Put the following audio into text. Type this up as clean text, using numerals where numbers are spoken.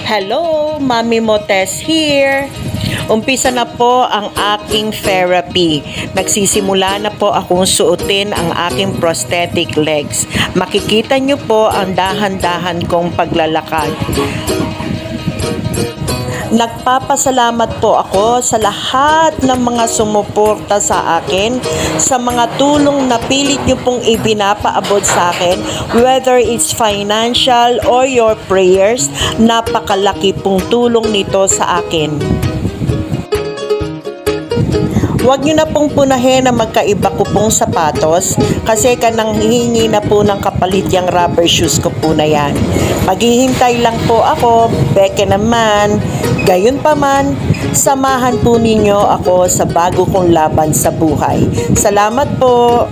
Hello, Mami Motes here. Umpisa na po ang aking therapy. Nagsisimula na po akong suotin ang aking prosthetic legs. Makikita nyo po ang dahan-dahan kong paglalakad. Nagpapasalamat po ako sa lahat ng mga sumuporta sa akin, sa mga tulong na pilit nyo pong ibinapaabot sa akin, whether it's financial or your prayers, napakalaki pong tulong nito sa akin. Huwag nyo na pong punahin na magkaiba ko pong sapatos kasi kanang hihingi na po ng kapalit yung rubber shoes ko po na yan. Maghihintay lang po ako, beke naman. Gayon pa man, samahan po ninyo ako sa bago kong laban sa buhay. Salamat po!